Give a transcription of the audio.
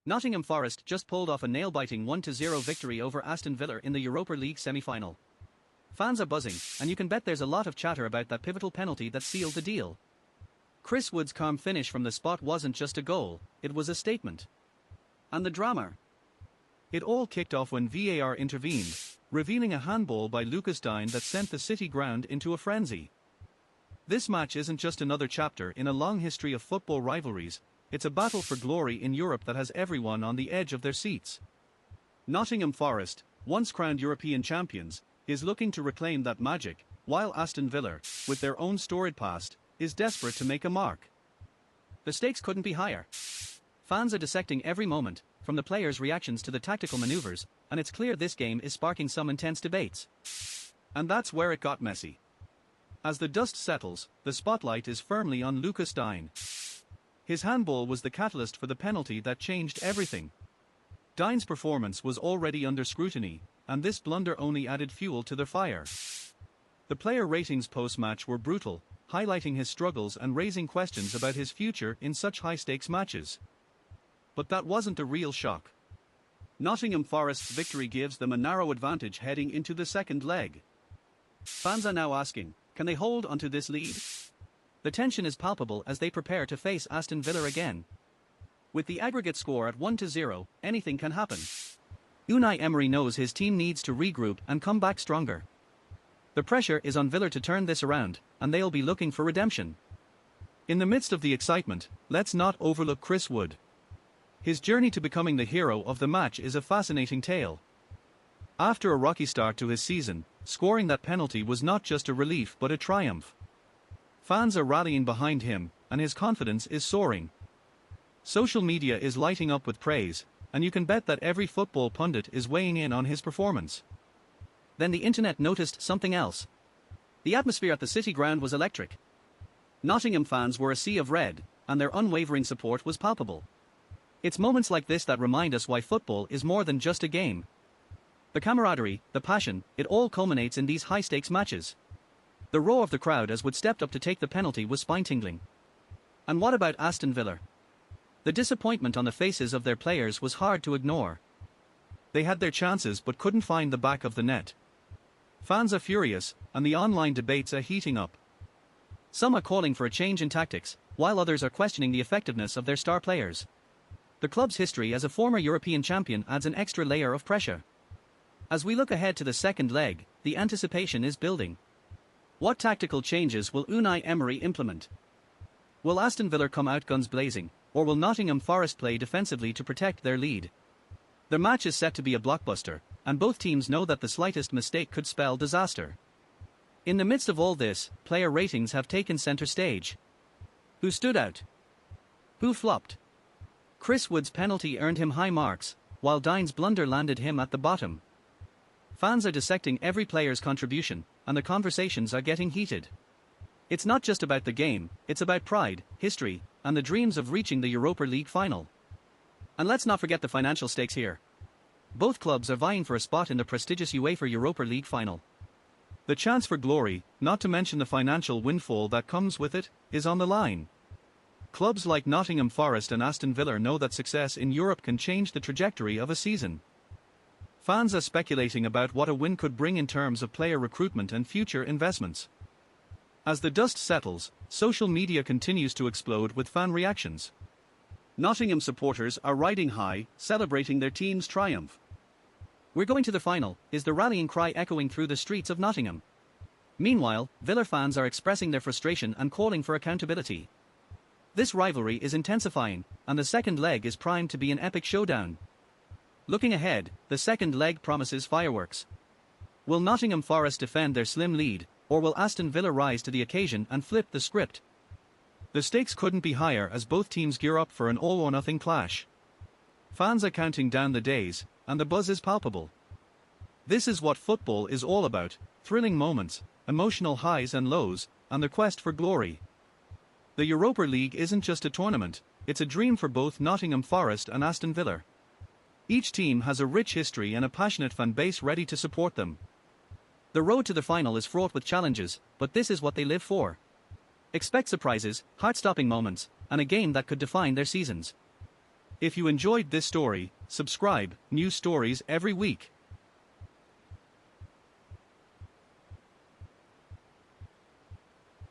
Nottingham Forest just pulled off a nail-biting 1-0 victory over Aston Villa in the Europa League semi-final. Fans are buzzing, and you can bet there's a lot of chatter about that pivotal penalty that sealed the deal. Chris Wood's calm finish from the spot wasn't just a goal, it was a statement. And the drama. It all kicked off when VAR intervened, revealing a handball by Lucas Digne that sent the City ground into a frenzy. This match isn't just another chapter in a long history of football rivalries, it's a battle for glory in Europe that has everyone on the edge of their seats. Nottingham Forest, once crowned European champions, is looking to reclaim that magic, while Aston Villa, with their own storied past, is desperate to make a mark. The stakes couldn't be higher. Fans are dissecting every moment, from the players' reactions to the tactical maneuvers, and it's clear this game is sparking some intense debates. And that's where it got messy. As the dust settles, the spotlight is firmly on Lucas Digne. His handball was the catalyst for the penalty that changed everything. Digne's performance was already under scrutiny, and this blunder only added fuel to the fire. The player ratings post-match were brutal, highlighting his struggles and raising questions about his future in such high-stakes matches. But that wasn't the real shock. Nottingham Forest's victory gives them a narrow advantage heading into the second leg. Fans are now asking, can they hold onto this lead? The tension is palpable as they prepare to face Aston Villa again. With the aggregate score at 1-0, anything can happen. Unai Emery knows his team needs to regroup and come back stronger. The pressure is on Villa to turn this around, and they'll be looking for redemption. In the midst of the excitement, let's not overlook Chris Wood. His journey to becoming the hero of the match is a fascinating tale. After a rocky start to his season, scoring that penalty was not just a relief but a triumph. Fans are rallying behind him, and his confidence is soaring. Social media is lighting up with praise, and you can bet that every football pundit is weighing in on his performance. Then the internet noticed something else. The atmosphere at the City ground was electric. Nottingham fans were a sea of red, and their unwavering support was palpable. It's moments like this that remind us why football is more than just a game. The camaraderie, the passion, it all culminates in these high-stakes matches. The roar of the crowd as Wood stepped up to take the penalty was spine-tingling. And what about Aston Villa? The disappointment on the faces of their players was hard to ignore. They had their chances but couldn't find the back of the net. Fans are furious, and the online debates are heating up. Some are calling for a change in tactics, while others are questioning the effectiveness of their star players. The club's history as a former European champion adds an extra layer of pressure. As we look ahead to the second leg, the anticipation is building. What tactical changes will Unai Emery implement? Will Aston Villa come out guns blazing, or will Nottingham Forest play defensively to protect their lead? The match is set to be a blockbuster, and both teams know that the slightest mistake could spell disaster. In the midst of all this, player ratings have taken center stage. Who stood out? Who flopped? Chris Wood's penalty earned him high marks, while Digne's blunder landed him at the bottom. Fans are dissecting every player's contribution, and the conversations are getting heated. It's not just about the game, it's about pride, history, and the dreams of reaching the Europa League final. And let's not forget the financial stakes here. Both clubs are vying for a spot in the prestigious UEFA Europa League final. The chance for glory, not to mention the financial windfall that comes with it, is on the line. Clubs like Nottingham Forest and Aston Villa know that success in Europe can change the trajectory of a season. Fans are speculating about what a win could bring in terms of player recruitment and future investments. As the dust settles, social media continues to explode with fan reactions. Nottingham supporters are riding high, celebrating their team's triumph. "We're going to the final," is the rallying cry echoing through the streets of Nottingham. Meanwhile, Villa fans are expressing their frustration and calling for accountability. This rivalry is intensifying, and the second leg is primed to be an epic showdown. Looking ahead, the second leg promises fireworks. Will Nottingham Forest defend their slim lead, or will Aston Villa rise to the occasion and flip the script? The stakes couldn't be higher as both teams gear up for an all-or-nothing clash. Fans are counting down the days, and the buzz is palpable. This is what football is all about: thrilling moments, emotional highs and lows, and the quest for glory. The Europa League isn't just a tournament, it's a dream for both Nottingham Forest and Aston Villa. Each team has a rich history and a passionate fan base ready to support them. The road to the final is fraught with challenges, but this is what they live for. Expect surprises, heart-stopping moments, and a game that could define their seasons. If you enjoyed this story, subscribe, new stories every week.